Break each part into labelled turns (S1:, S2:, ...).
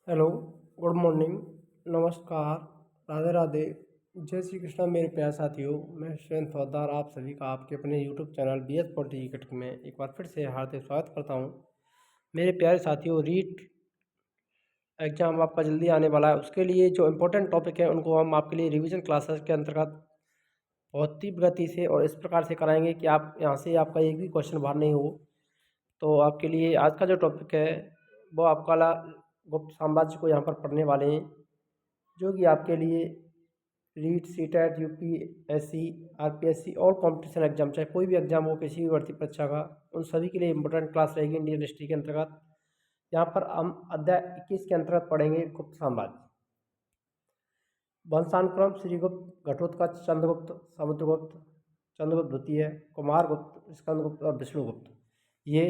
S1: Hello, good morning, नमस्कार, राधे राधे, जय श्री कृष्णा मेरे प्यारे साथियों। मैं सुरेंद्र फौजदार आप सभी का आपके अपने यूट्यूब चैनल बी एस पॉलिटिकट में एक बार फिर से हार्दिक स्वागत करता हूं। मेरे प्यारे साथियों, रीट एग्जाम आपका जल्दी आने वाला है। उसके लिए जो इम्पोर्टेंट टॉपिक है उनको हम आपके लिए रिवीजन क्लासेस के अंतर्गत बहुत तीव्र गति से और इस प्रकार से कराएंगे कि आप यहाँ से आपका एक भी क्वेश्चन बाहर नहीं हो। तो आपके लिए आज का जो टॉपिक है वो आपका गुप्त साम्राज्य को यहाँ पर पढ़ने वाले हैं, जो कि आपके लिए रीट सीटेट यूपीएससी आरपीएससी और कंपटीशन एग्जाम, चाहे कोई भी एग्जाम हो किसी भी भर्ती परीक्षा का, उन सभी के लिए इंपॉर्टेंट क्लास रहेगी इंडियन हिस्ट्री के अंतर्गत। यहाँ पर हम अध्याय 21 के अंतर्गत पढ़ेंगे गुप्त साम्राज्य, वंशानुक्रम, श्रीगुप्त, घटोत्कच, चंद्रगुप्त, समुद्रगुप्त, चंद्रगुप्त द्वितीय, कुमारगुप्त, स्कंदगुप्त और विष्णुगुप्त। ये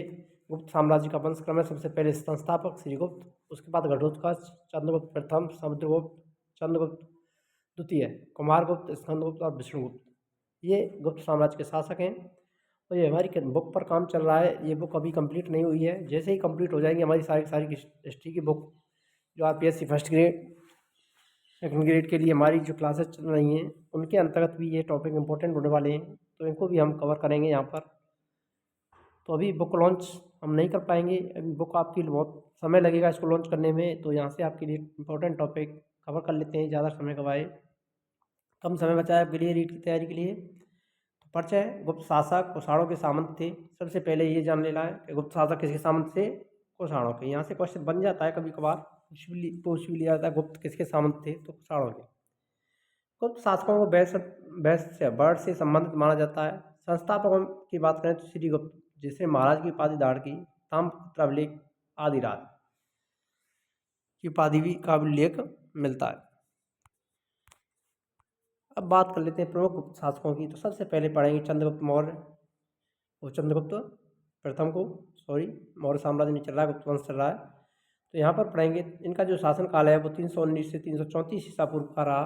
S1: गुप्त साम्राज्य का वंशक्रम है। सबसे पहले संस्थापक श्रीगुप्त, उसके बाद घटोत्कच, चंद्रगुप्त प्रथम, समुद्रगुप्त, चंद्रगुप्त द्वितीय, कुमारगुप्त, स्कंदगुप्त और विष्णुगुप्त। ये गुप्त साम्राज्य के शासक हैं। और ये हमारी बुक पर काम चल रहा है। ये बुक अभी कंप्लीट नहीं हुई है। जैसे ही कंप्लीट हो जाएंगी हमारी सारी हिस्ट्री की बुक, जो RPSC first grade second grade के लिए हमारी जो क्लासेस चल रही हैं, उनके अंतर्गत भी ये टॉपिक इंपॉर्टेंट होने वाले हैं। तो इनको भी हम कवर करेंगे यहाँ पर। तो अभी बुक लॉन्च हम नहीं कर पाएंगे। अभी बुक आपकी बहुत समय लगेगा इसको लॉन्च करने में। तो यहाँ से आपके लिए इंपॉर्टेंट टॉपिक कवर कर लेते हैं, ज़्यादा समय गवाए, कम समय बचा है आपके लिए रीट की तैयारी के लिए। तो परिचय, गुप्त शासक कुषाणों के सामंत थे। सबसे पहले ये जान लेना है कि गुप्त शासक किसके सामंत थे? कुषाणों के। यहाँ से क्वेश्चन बन जाता है कभी कभार, पूछ भी लिया जाता है गुप्त किसके सामंत थे, तो कुषाणों के। गुप्त शासकों को वैश्य वर्ण से संबंधित माना जाता है। संस्थापकों की बात करें तो श्रीगुप्त, जिसने महाराज की उपाधि धारण की, ताम्रपत्र अभिलेख आदिराज की उपाधि भी का उल्लेख मिलता है। अब बात कर लेते हैं प्रमुख गुप्त शासकों की। तो सबसे पहले पढ़ेंगे चंद्रगुप्त मौर्य और चंद्रगुप्त प्रथम को। सॉरी, मौर्य साम्राज्य नहीं चल रहा है, गुप्त वंश चल रहा है। तो यहाँ पर पढ़ेंगे इनका जो शासन काल है वो 319 से 334 ईसा पूर्व का रहा।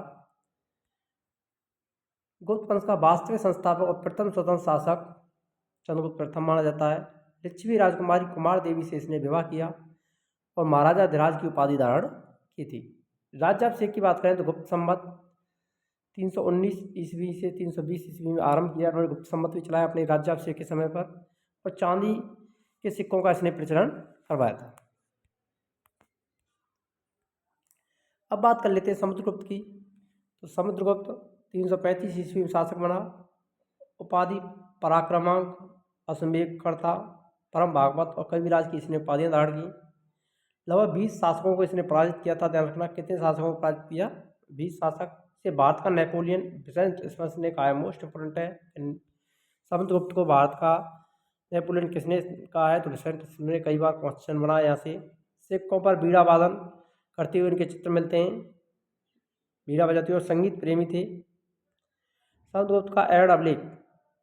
S1: गुप्त वंश का वास्तविक संस्थापक और प्रथम स्वतंत्र शासक चंद्रगुप्त प्रथम माना जाता है। लिच्छवी राजकुमारी कुमार देवी से इसने विवाह किया और महाराजा धिराज की उपाधि धारण की थी। राज्याभिषेक की बात करें तो गुप्त संवत 319 ईस्वी से 320 ईस्वी में आरंभ किया। उन्होंने गुप्त संवत भी चलाया अपने राज्याभिषेक के समय पर, और चांदी के सिक्कों का इसने प्रचलन करवाया था। अब बात कर लेते हैं समुद्रगुप्त की। तो समुद्रगुप्त 335 ईस्वी में शासक बना। उपाधि पराक्रमांक, अश्वमेधकर्ता, परम भागवत और कविराज की इसने उपाधियां धारण की। लगभग 20 शासकों को इसने पराजित किया था। ध्यान रखना, कितने शासकों को पराजित किया? 20 शासक से भारत का नेपोलियन ने कहा है, मोस्ट इंपोर्टेंट है। समुद्रगुप्त को भारत का नेपोलियन किसने कहा है? तो ने कई बार क्वेश्चन बना यहाँ से। सिक्कों पर बीड़ा वादन करते हुए इनके चित्र मिलते हैं। बीड़ा बजाते हुए, संगीत प्रेमी थे। समुद्रगुप्त का एरड़ अभिलेख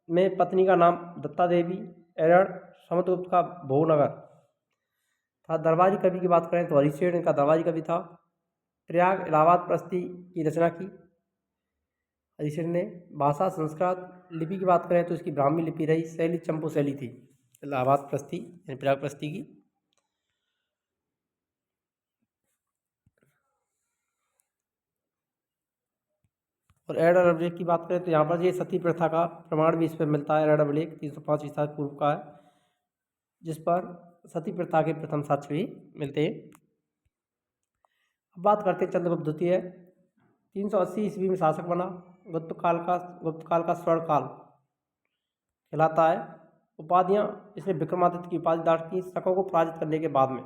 S1: में पत्नी का नाम दत्ता देवी। एरड़ समुद्रगुप्त का भोगनगर था। दरबारी कवि की बात करें तो हरिशेन इनका दरबारी कवि था। प्रयाग इलाहाबाद प्रस्ती की रचना की हरिशेन ने। भाषा संस्कृत। लिपि की बात करें तो इसकी ब्राह्मी लिपि रही। शैली चंपू शैली थी इलाहाबाद प्रस्ती यानी प्रयाग प्रस्ती की। और एरड़ अभिलेख की बात करें तो यहाँ पर ये सती प्रथा का प्रमाण भी इस पर मिलता है। एरड़ अभिलेख 305 ईसा पूर्व का है, जिस पर सती प्रथा के प्रथम साक्ष्य भी मिलते हैं। अब बात करते हैं चंद्रगुप्त द्वितीय। 380 ईस्वी में शासक बना। गुप्त काल का स्वर्ण काल कहलाता है। उपाधियां इसने विक्रमादित्य की उपाधि धारण की शकों को पराजित करने के बाद में।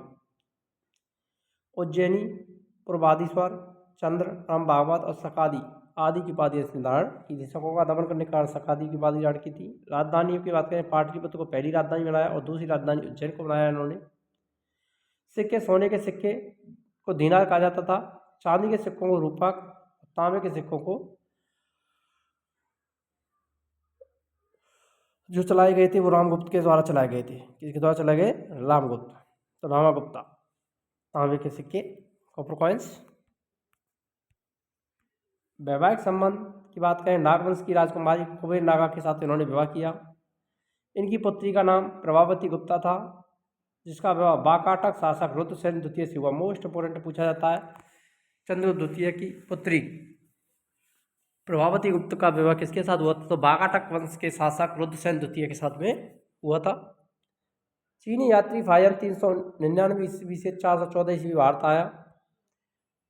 S1: उज्जैनी, पूर्वाधीश्वर, चंद्र, राम भागवत और सकादी आदि की उपाधि इसने धारण की थी। शकों का दमन करने के कारण सकादी की उपाधि धारण की थी। राजधानियों की बात करें, पाटलिपुत्र को पहली राजधानी बनाया और दूसरी राजधानी उज्जैन को बनाया इन्होंने। सिक्के, सोने के सिक्के को दीनार कहा जाता था। चांदी के सिक्कों को रूपक, तांबे के सिक्कों को जो चलाए गए थे वो रामगुप्त के द्वारा चलाए गए थे। किसके द्वारा चलाए गए? रामगुप्त। तो रामागुप्ता तांबे के सिक्के, कॉपर कॉइन्स। वैवाहिक संबंध की बात करें, नागवंश की राजकुमारी कुबेर नागा के साथ इन्होंने विवाह किया। इनकी पुत्री का नाम प्रभावती गुप्ता था, जिसका विवाह वाकाटक शासक रुद्रसेन द्वितीय से हुआ। मोस्ट इंपोर्टेंट पूछा जाता है। चंद्रगुप्त द्वितीय की पुत्री प्रभावती गुप्त का विवाह किसके साथ हुआ था? तो वाकाटक वंश के शासक रुद्रसेन द्वितीय के साथ में हुआ था। चीनी यात्री फायन 399 ईस्वी से 414 ईस्वी भारत आया।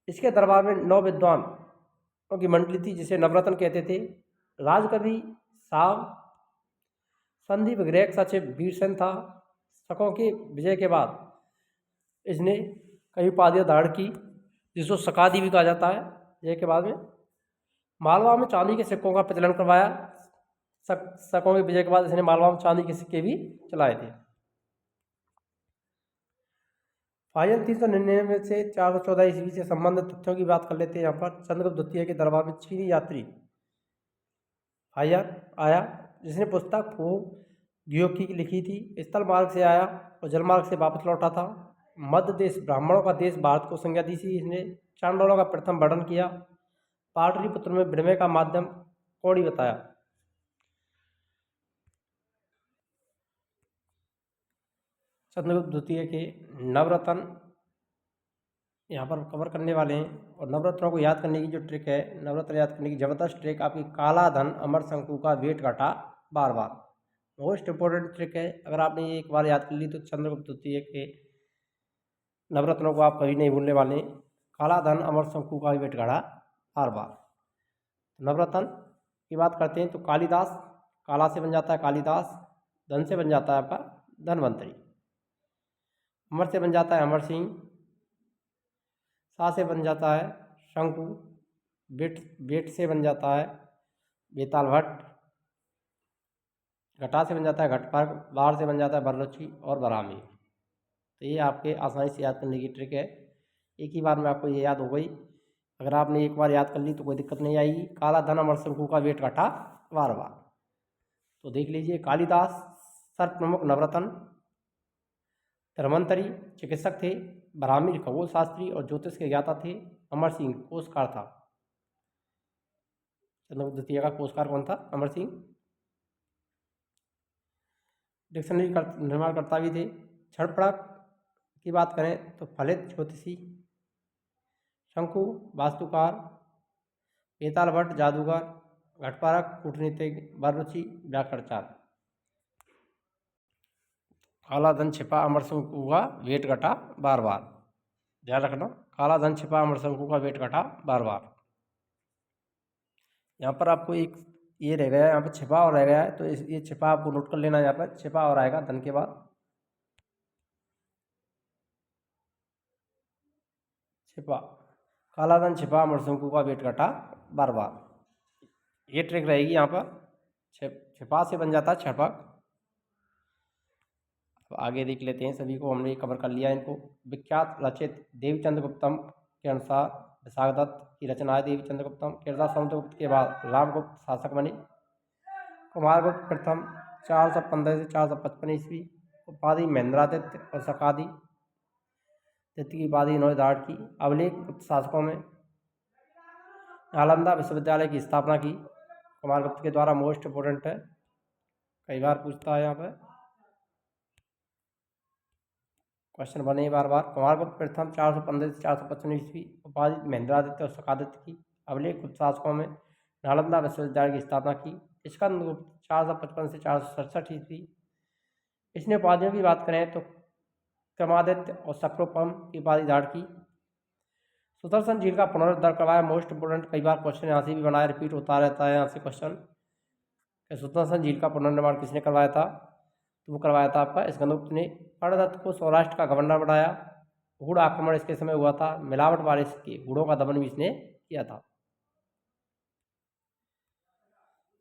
S1: इसके दरबार में 9 विद्वानों की मंडली थी जिसे नवरत्न कहते थे। राजकवि साव संदीप ग्रेक सचिव वीरसेन था। शकों के विजय के बाद इसने कई उपाधियां धारण की जिसको शकादी भी कहा जाता है। विजय के बाद में मालवा में चांदी के सिक्कों का प्रचलन करवाया। शकों के विजय के बाद इसने मालवा में चांदी के सिक्के भी चलाए थे। फायन 399 से 414 ईस्वी से संबंधित तथ्यों की बात कर लेते हैं। यहाँ पर चंद्रगुप्त द्वितीय के दरबार में चीनी यात्री फायन आया जिसने पुस्तक फू ग्योकी की लिखी थी। स्थल मार्ग से आया और जल मार्ग से वापस लौटा था। मध्य देश ब्राह्मणों का देश भारत को संज्ञा दी थी। इसने चांडोलों का प्रथम वर्णन किया। पाटलिपुत्र में विनिमय का माध्यम कौड़ी बताया। चंद्रगुप्त द्वितीय के नवरत्न यहाँ पर कवर करने वाले हैं। और नवरत्नों को याद करने की जो ट्रिक है, नवरत्न याद करने की जबरदस्त ट्रिक आपकी काला धन अमर शंकु का वेट घटा बार बार। मोस्ट इंपोर्टेंट ट्रिक है। अगर आपने ये एक बार याद कर ली तो चंद्रगुप्त द्वितीय के नवरत्नों को आप कभी नहीं भूलने वाले। काला धन अमर शंकु का वेट घटा बार बार। नवरत्न की बात करते हैं तो कालिदास, काला से बन जाता है कालिदास। धन से बन जाता है आपका धनवंतरी। अमर से बन जाता है अमर सिंह। सा से बन जाता है शंकु। बेट से बन जाता है बेताल भट्ट। घटा से बन जाता है घटपर्क। बाहर से बन जाता है बररुचि और बरामी। तो ये आपके आसानी से याद करने की ट्रिक है। एक ही बार में आपको ये याद हो गई। अगर आपने एक बार याद कर ली तो कोई दिक्कत नहीं आएगी। काला धन अमर शंकु का वेट घटा बार बार। तो देख लीजिए, कालिदास सर्व प्रमुख नवरत्न, धर्मंतरी चिकित्सक थे, ब्राह्मी खगोल शास्त्री और ज्योतिष के ज्ञाता थे, अमर सिंह कोषकार था। चंद्रगुप्त द्वितीय का कोषकार कौन था? अमर सिंह। डिक्शनरी निर्माणकर्ता भी थे। क्षणपणक की बात करें तो फलित ज्योतिषी, शंकु वास्तुकार, बेताल भट्ट जादूगर, घटपारक कूटनीतिज्ञ, बररुचि व्याकरणकार। काला धन छिपा अमर शंकु का वेट घटा बार बार। ध्यान रखना, काला धन छिपा अमर शंकु का वेट घटा बार बार। यहाँ पर आपको एक ये रह गया है, यहाँ पर छिपा और रह गया है तो ये छिपा आपको नोट कर लेना है। यहाँ पर छिपा और आएगा धन के बाद छिपा। काला धन छिपा अमर शंकु का वेट घटा बार बार। ये ट्रिक रहेगी यहाँ पर। छिपा से बन जाता है छपक। तो आगे देख लेते हैं। सभी को हमने कवर कर लिया इनको। विख्यात रचित देवीचंद्र गुप्तम के अनुसार विशाखदत्त की रचना है देवीचंद्र गुप्तम। किरदार समुद्रगुप्त के बाद रामगुप्त शासक बने। कुमारगुप्त प्रथम 415 से 455 ईस्वी। उपाधि महेंद्रादित्य और शकादी। द्वितीय की उपाधि इन्होंने धारण की। अभिलेख गुप्त शासकों में नालंदा विश्वविद्यालय की स्थापना की कुमारगुप्त के द्वारा। मोस्ट इंपोर्टेंट है, कई बार पूछता है यहाँ पर क्वेश्चन बने बार बार। कुमारगुप्त प्रथम 415 से 455 ईस्वी। उपाधि महेंद्रादित्य और शकादित्य की। अभिलेख गुप्त शासकों में नालंदा विश्वविद्यालय की स्थापना की। स्कंदगुप्त 455 से 467 ईस्वी। इसने उपाधियों की बात करें तो क्रमादित्य और शक्रोपम की उपाधि धारण की। सुदर्शन झील का पुनरुद्धार करवाया। मोस्ट इंपोर्टेंट, कई बार क्वेश्चन यहाँ से भी बनाया, रिपीट होता रहता है यहाँ से क्वेश्चन। सुदर्शन झील का पुनर्निर्माण किसने करवाया था? तो वो करवाया था आपका स्कंदगुप्त ने। कर्णदत्त को सौराष्ट्र का गवर्नर बनाया। गूढ़ आक्रमण इसके समय हुआ था। मिलावट वाले के गूढ़ों का दमन भी इसने किया था।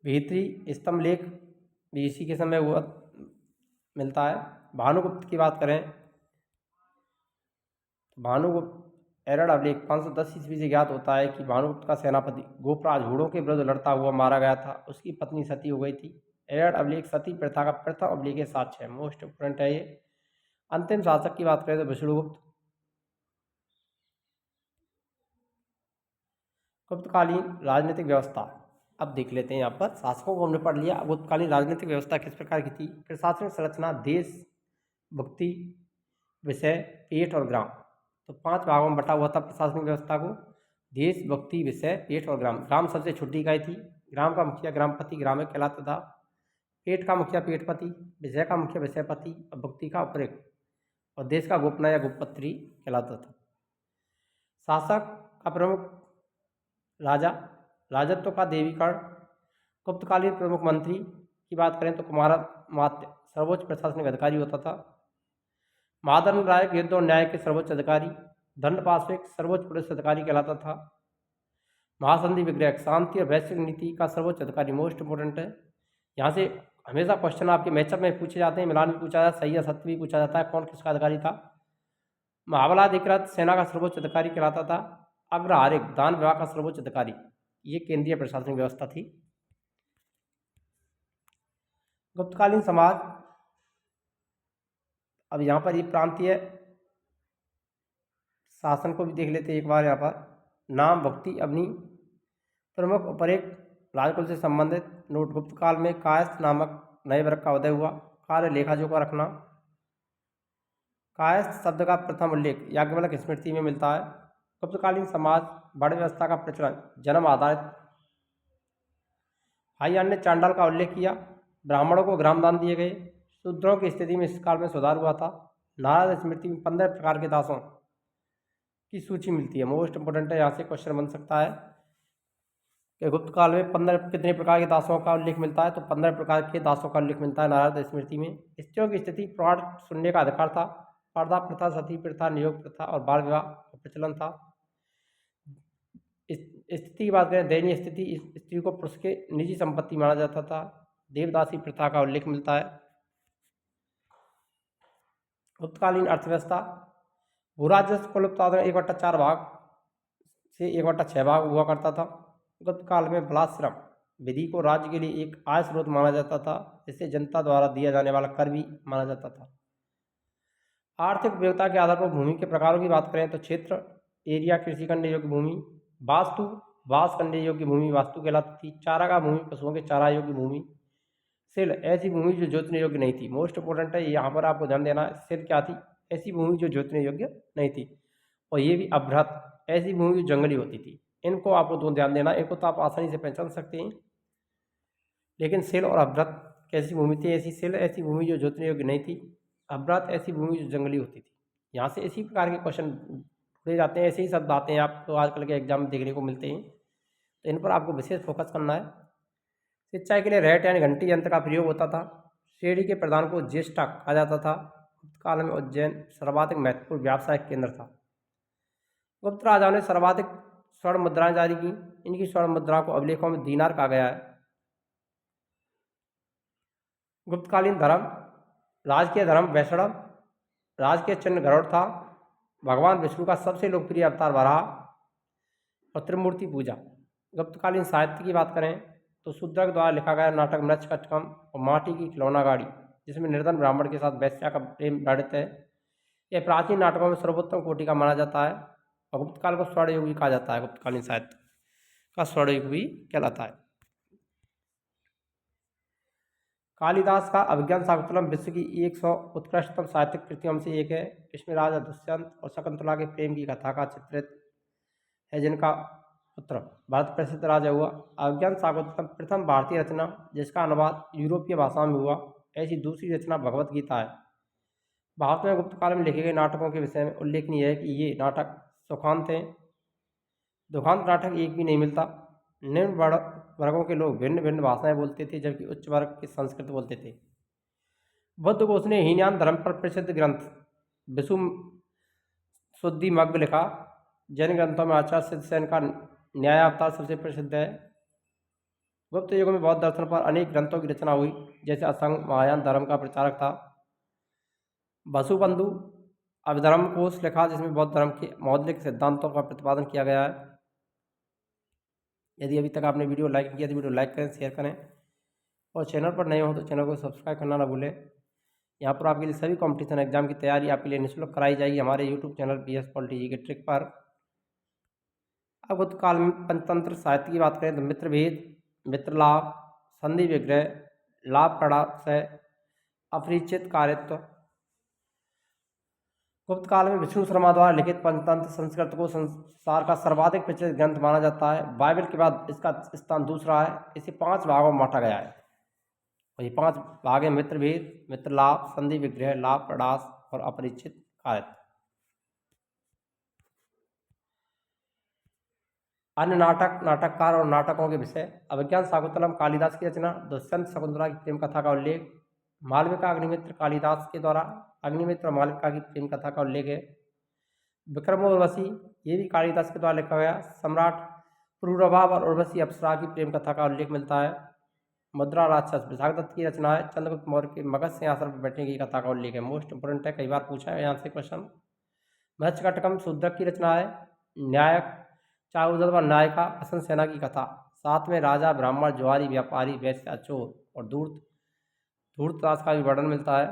S1: भीतरी स्तंभ लेख भी इसी के समय हुआ मिलता है। भानुगुप्त की बात करें, भानुगुप्त एरड़ अभिलेख 510 ईस्वी से ज्ञात होता है कि भानुगुप्त का सेनापति गोपराज घोड़ों के विरुद्ध लड़ता हुआ मारा गया था। उसकी पत्नी सती हो गई थी। एरड़ अभिलेख सती प्रथा का प्रथम अभिलेख साक्ष्य है। मोस्ट इंपोर्टेंट है ये। अंतिम शासक की बात करें तो विष्णुगुप्त। गुप्तकालीन राजनीतिक व्यवस्था अब देख लेते हैं। यहाँ पर शासकों को हमने पढ़ लिया। गुप्तकालीन राजनीतिक व्यवस्था किस प्रकार की थी? प्रशासनिक संरचना, देश भक्ति, विषय, पेट और ग्राम। तो 5 भागों में बटा हुआ था प्रशासनिक व्यवस्था को। देश, भक्ति, विषय, पेट और ग्राम। ग्राम सबसे छोटी इकाई थी। ग्राम का मुखिया ग्रामपति ग्रामक कहलाता था। पेट का मुखिया पेटपति, विषय का मुखिया विषयपति और भक्ति का उपरिक्त, और देश का गोपना या गोपपत्री कहलाता था। शासक का प्रमुख राजा, राजत्व का देवीकरण। गुप्तकालीन प्रमुख मंत्री की बात करें तो कुमारमात्य सर्वोच्च प्रशासनिक अधिकारी होता था। महाधर्म राय युद्ध और न्याय के सर्वोच्च अधिकारी। दंड पार्श्विक सर्वोच्च पुलिस अधिकारी कहलाता था। महासंधि विग्रह शांति और वैश्विक नीति का सर्वोच्च अधिकारी, मोस्ट इंपोर्टेंट है। यहाँ से हमेशा क्वेश्चन आपके मैचअप में पूछे जाते हैं, मिलान भी पूछा जाता है, सही या सत्य भी पूछा जाता है, कौन किसका अधिकारी था। महाबलाधिकृत सेना का सर्वोच्च अधिकारी कहलाता था। अग्रहारिक दान विभाग का सर्वोच्च अधिकारी। ये केंद्रीय प्रशासनिक व्यवस्था थी। गुप्तकालीन समाज, अब यहाँ पर ये प्रांतीय शासन को भी देख लेते हैं एक बार। यहाँ पर नाम, भक्ति, अवनी, प्रमुख उपरिक्त, राजकुल से संबंधित। नोट, गुप्त काल में कायस्थ नामक नए वर्ग का उदय हुआ। कार्य, लेखा जोखा रखना। कायस्थ शब्द का प्रथम उल्लेख याज्ञवल्क्य स्मृति में मिलता है। गुप्तकालीन समाज, बड़ व्यवस्था का प्रचलन, जन्म आधारित। हाईयान ने चांडाल का उल्लेख किया। ब्राह्मणों को ग्रामदान दिए गए। शूद्रों की स्थिति में इस काल में सुधार हुआ था। नारद स्मृति में 15 प्रकार के दासों की सूची मिलती है। मोस्ट इंपोर्टेंट है, यहाँ से क्वेश्चन बन सकता है कि गुप्त काल में 15 कितने प्रकार के दासों का उल्लेख मिलता है। तो 15 प्रकार के दासों का उल्लेख मिलता है नारद स्मृति में। स्त्रियों की स्थिति, पुराण सुनने का अधिकार था। पर्दा प्रथा, सती प्रथा, नियोग प्रथा और बाल विवाह का प्रचलन था। स्थिति की बात करें, दयनीय स्थिति, स्त्री को पुरुष के निजी संपत्ति माना जाता था। देवदासी प्रथा का उल्लेख मिलता है। गुप्तकालीन अर्थव्यवस्था, भूराजस्व कुल उत्पादन 1/4 भाग से 1/6 भाग हुआ करता था। गुप्त काल में बलाश्रम विधि को राज्य के लिए एक आय स्रोत माना जाता था, जिससे जनता द्वारा दिया जाने वाला कर भी माना जाता था। आर्थिक उपयोगिता के आधार पर भूमि के प्रकारों की बात करें तो क्षेत्र, एरिया, कृषि करने योग्य भूमि। वास्तु, वास करने योग्य भूमि वास्तु कहलाती थी। चारागाह भूमि, पशुओं के चारा योग्य भूमि। सिल, ऐसी भूमि जो जोतने योग्य नहीं थी। मोस्ट इंपोर्टेंट है, यहाँ पर आपको ध्यान देना है। सिल क्या थी? ऐसी भूमि जो जोतने योग्य नहीं थी। और ये भी अभ्रत, ऐसी भूमि जो जंगली होती थी। इनको आपको दो ध्यान देना। इनको तो आप आसानी से पहचान सकते हैं, लेकिन सिल और अभ्रत कैसी भूमि थी? ऐसी सिल ऐसी भूमि जो जोतने योग्य नहीं थी। अभ्रत ऐसी भूमि जो जंगली होती थी। यहाँ से इसी प्रकार के क्वेश्चन ढूंढे जाते हैं। ऐसे ही शब्द आते हैं, आपको आजकल के एग्जाम में देखने को मिलते हैं। तो इन पर आपको विशेष फोकस करना है। सिंचाई के लिए रहट यानी घंटी यंत्र का प्रयोग होता था। श्रेणी के प्रधान को ज्येष्ठा कहा जाता था। गुप्त काल में उज्जैन सर्वाधिक महत्वपूर्ण व्यावसायिक केंद्र था। गुप्त राजाओं ने सर्वाधिक स्वर्ण मुद्राएं जारी की। इनकी स्वर्ण मुद्रा को अभिलेखों में दीनार कहा गया है। गुप्तकालीन धर्म, राजकीय धर्म वैष्णव, राजकीय चिन्ह गरुड़ था। भगवान विष्णु का सबसे लोकप्रिय अवतार वराह और त्रिमूर्ति पूजा। गुप्तकालीन साहित्य की बात करें तो शूद्रक द्वारा लिखा गया नाटक मृच्छकटकम और माटी की खिलौना गाड़ी, जिसमें निर्धन ब्राह्मण के साथ वैश्या का प्रेम लड़ित है। यह प्राचीन नाटकों में सर्वोत्तम कोटि का माना जाता है और गुप्तकाल को स्वर्णयुग भी कहा जाता है। गुप्तकालीन साहित्य का स्वर्णयुग भी कहलाता है। कालिदास का अभिज्ञान शाकुंतलम विश्व की 100 उत्कृष्टतम साहित्यिक कृतियों में से एक है। इसमें राजा दुष्यंत और शकुंतला के प्रेम की कथा का चित्रित है, जिनका पुत्र भारत प्रसिद्ध राजा हुआ। अभिज्ञान शाकुंतलम प्रथम भारतीय रचना जिसका अनुवाद यूरोपीय भाषा में हुआ। ऐसी दूसरी रचना भगवत गीता है। भारत में गुप्त काल में लिखे गए नाटकों के विषय में उल्लेखनीय है कि ये नाटक सुखांत हैं। दुखांत नाटक एक भी नहीं मिलता। निम्न वर्गों के लोग भिन्न भिन्न भाषाएं बोलते थे, जबकि उच्च वर्ग के संस्कृत बोलते थे। बुद्ध घोष ने हीनयान धर्म पर प्रसिद्ध ग्रंथ विसुद्धीमग्ग लिखा। जैन ग्रंथों में आचार्य सिद्धसेन का न्यायावतार सबसे प्रसिद्ध है। गुप्त युग में बौद्ध दर्शन पर अनेक ग्रंथों की रचना हुई, जैसे असंग महायान धर्म का प्रचारक था। वसुबंधु अभिधर्म कोश लिखा, जिसमें बौद्ध धर्म के मौलिक सिद्धांतों का प्रतिपादन किया गया है। यदि अभी तक आपने वीडियो लाइक किया तो वीडियो लाइक करें, शेयर करें, और चैनल पर नए हो तो चैनल को सब्सक्राइब करना ना भूलें। यहाँ पर आपके लिए सभी कॉम्पिटिशन एग्जाम की तैयारी आपके लिए निःशुल्क कराई जाएगी हमारे यूट्यूब चैनल BS पॉलिटी जी के ट्रिक पर। अब गुप्त काल में पंचतंत्र साहित्य की बात करें तो मित्रभेद, मित्रलाभ, संधि विग्रह, लाभ प्रणाशय, अपरिचित कारित्व, गुप्त काल में विष्णु शर्मा द्वारा लिखित पंचतंत्र संस्कृत को संसार का सर्वाधिक प्रचलित ग्रंथ माना जाता है। बाइबल के बाद इसका स्थान दूसरा है। इसे 5 भागों में बांटा गया है और ये 5 भाग हैं: मित्रभेद, मित्रलाभ, संधि विग्रह, लाभ प्रडास और अपरिचित कार्य। अन्य नाटक, नाटककार और नाटकों के विषय: अभिज्ञान शाकुंतलम कालिदास की रचना, दुष्यंत शकुंतला की प्रेम कथा का उल्लेख, मालविका अग्निमित्र कालिदास के द्वारा अग्निमित्र और मालविका की प्रेम कथा का उल्लेख है। विक्रम और उर्वशी, ये भी कालिदास के द्वारा लिखा गया। सम्राट पुरूरभा और उर्वशी अप्सरा की प्रेम कथा का उल्लेख मिलता है। मुद्रा राक्षस विशाखदत्त की रचना है। चंद्रगुप्त मौर्य के मगध सिंहासन पर बैठने की कथा का उल्लेख है। मोस्ट इंपोर्टेंट है, कई बार पूछा है यहाँ से क्वेश्चन। मत्स्यकटकम शूद्रक की रचना है। न्यायक चारुदत्त व नायिका असंत सेना की कथा। 7 में राजा, ब्राह्मण, ज्वारी, व्यापारी, वैश्य, चोर और धूर्तराष्ट्र का भी वर्णन मिलता है।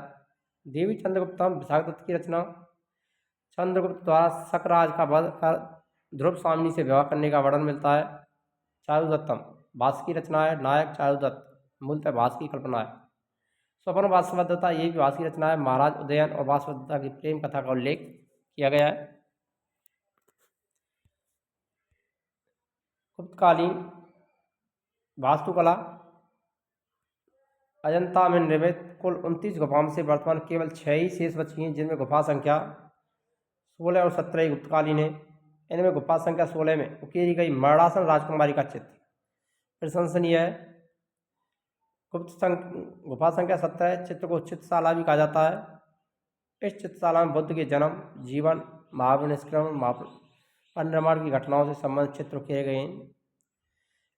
S1: देवी चंद्रगुप्तम विशाखदत्त की रचना। चंद्रगुप्त द्वारा शकराज का वध कर ध्रुव स्वामिनी से विवाह करने का वर्णन मिलता है। चारुदत्तम भास की रचना है। नायक चारुदत्त मूलतः भास की कल्पना है। स्वप्न वासवदत्ता, ये भी भास की रचना है। महाराज उदयन और वासवदत्ता की प्रेम कथा का उल्लेख किया गया है। गुप्तकालीन वास्तुकला। अजंता में निर्मित कुल 29 गुफाओं से वर्तमान केवल 6 ही शेष बची हैं, जिनमें गुफा संख्या 16 और 17 ही गुप्तकालीन है। इनमें गुफा संख्या 16 में उकेरी गई मरणासन राजकुमारी का चित्र प्रशंसनीय है। गुफा संख्या 17 चित्र को चित्रशाला भी कहा जाता है। इस चित्रशाला में बुद्ध के जन्म, जीवन, महावीर निष्क्रमण, परिनिर्वाण की घटनाओं से संबंधित चित्र किए गए हैं।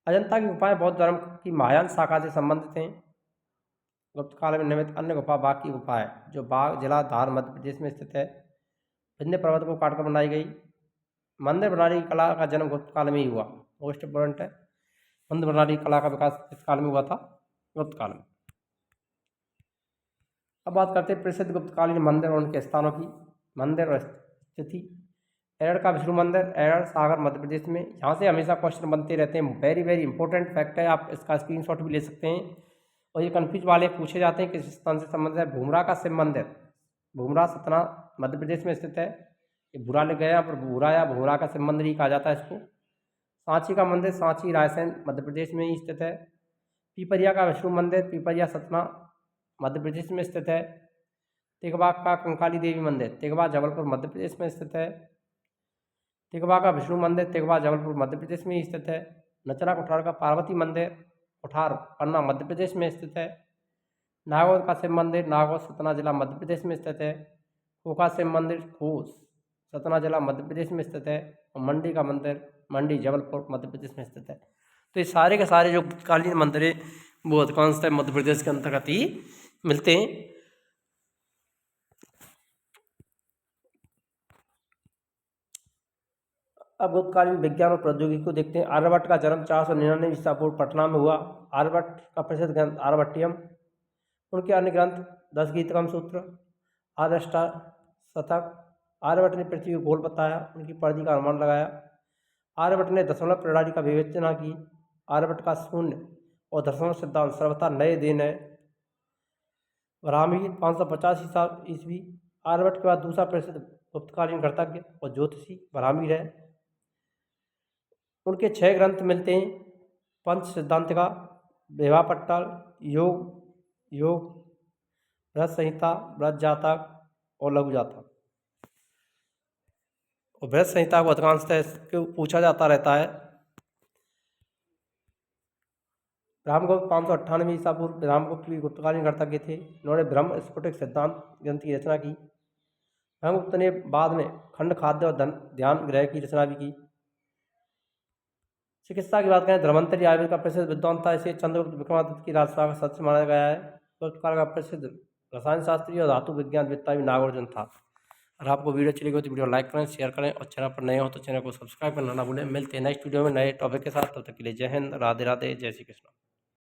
S1: अजंता की गुफाएं बौद्ध धर्म की महायान शाखा से संबंधित हैं। गुप्त काल में निर्मित अन्य गुफा बाघ की गुफा है, जो बाघ जिला धार मध्य प्रदेश में स्थित है। विंध्य पर्वत को काटकर बनाई गई। मंदिर बनाने की कला का जन्म गुप्त काल में ही हुआ। मोस्ट इंपोर्टेंट है, मंदिर बनाने की कला का विकास किस काल में हुआ था? गुप्त काल में। अब बात करते हैं प्रसिद्ध गुप्तकालीन मंदिर और उनके स्थानों की। मंदिर और स्थिति। एरड़ का विष्णु मंदिर, एरड़ सागर मध्य प्रदेश में। यहाँ से हमेशा क्वेश्चन बनते रहते हैं। वेरी वेरी इंपॉर्टेंट फैक्ट है, आप इसका स्क्रीनशॉट भी ले सकते हैं। और ये कन्फ्यूज वाले पूछे जाते हैं किस स्थान से संबंधित है। भूमरा का शिव मंदिर, भूमरा सतना मध्य प्रदेश में स्थित है। ये बुरा लिख गया पर भूरा या भूमरा का शिव मंदिर ही कहा जाता है इसको। सांची का मंदिर, सांची रायसेन मध्य प्रदेश में ही स्थित है। पीपरिया का विष्णु मंदिर, पीपरिया सतना मध्य प्रदेश में स्थित है। तिगवा का कंकाली देवी मंदिर, तिगवा जबलपुर मध्य प्रदेश में स्थित है। तिगवा का विष्णु मंदिर, तिगवा जबलपुर मध्य प्रदेश में ही स्थित है। नचना कोठार का पार्वती मंदिर, कोठार पन्ना मध्य प्रदेश में स्थित है। नागौर का शिव मंदिर, नागौर सतना जिला मध्य प्रदेश में स्थित है। खोखा शिव मंदिर, खोस सतना जिला मध्य प्रदेश में स्थित है। और मंडी का मंदिर, मंडी जबलपुर मध्य प्रदेश में स्थित है। तो ये सारे के सारे जो कालीन मंदिर है वो अधिकांशतः मध्य प्रदेश के अंतर्गत ही मिलते हैं। अब गुप्तकालीन विज्ञान और प्रौद्योगिकी को देखते हैं। आर्यभट्ट का जन्म 499 ईसा पूर्व पटना में हुआ। आर्यभट्ट का प्रसिद्ध ग्रंथ आर्यभट्टियम। उनके अन्य ग्रंथ 10 गीतकम सूत्र, आर्यष्टाशतक। आर्यभट्ट ने पृथ्वी को गोल बताया, उनकी परिधि का अनुमान लगाया। आर्यभट्ट ने दशमलव प्रणाली का विवेचना की। आर्यभट्ट का शून्य और दशमलव सिद्धांत सर्वथा नए दिन है। ब्राह्मीण 550 ईस्वी। आर्यभट्ट के बाद दूसरा प्रसिद्ध गुप्तकालीन गणतज्ञ और ज्योतिषी ब्राह्मीण है। उनके 6 ग्रंथ मिलते हैं। पंच सिद्धांतिका, विवाहपट्टल, योग, बृहत संहिता, बृहत जातक और लघु जातक। और बृहत संहिता को अधिकांशतः पूछा जाता रहता है। रामगुप्त 598 ईसा पूर्व रामगुप्त भी गुप्तकालीन गणतज्ञ थे। उन्होंने ब्रह्म स्फुटिक सिद्धांत ग्रंथ की रचना की। रामगुप्त ने बाद में खंड खाद्य और ध्यान ग्रह की रचना भी की। चिकित्सा की बात करें, धन्वंतरि आयुर्वेद का प्रसिद्ध विद्वान था। इसे चंद्रगुप्त विक्रमादित्य की राजसभा का सदस्य माना गया है। गुप्त काल का प्रसिद्ध रसायन शास्त्री और धातु विज्ञान वेत्ता भी नागार्जुन था। अगर आपको वीडियो चली गई तो वीडियो लाइक करें, शेयर करें और चैनल पर नए हो तो चैनल को सब्सक्राइब करना ना भूलें। मिलते हैं नेक्स्ट वीडियो में नए टॉपिक के साथ। तब तक के लिए जय हिंद, राधे राधे, जय श्री कृष्ण।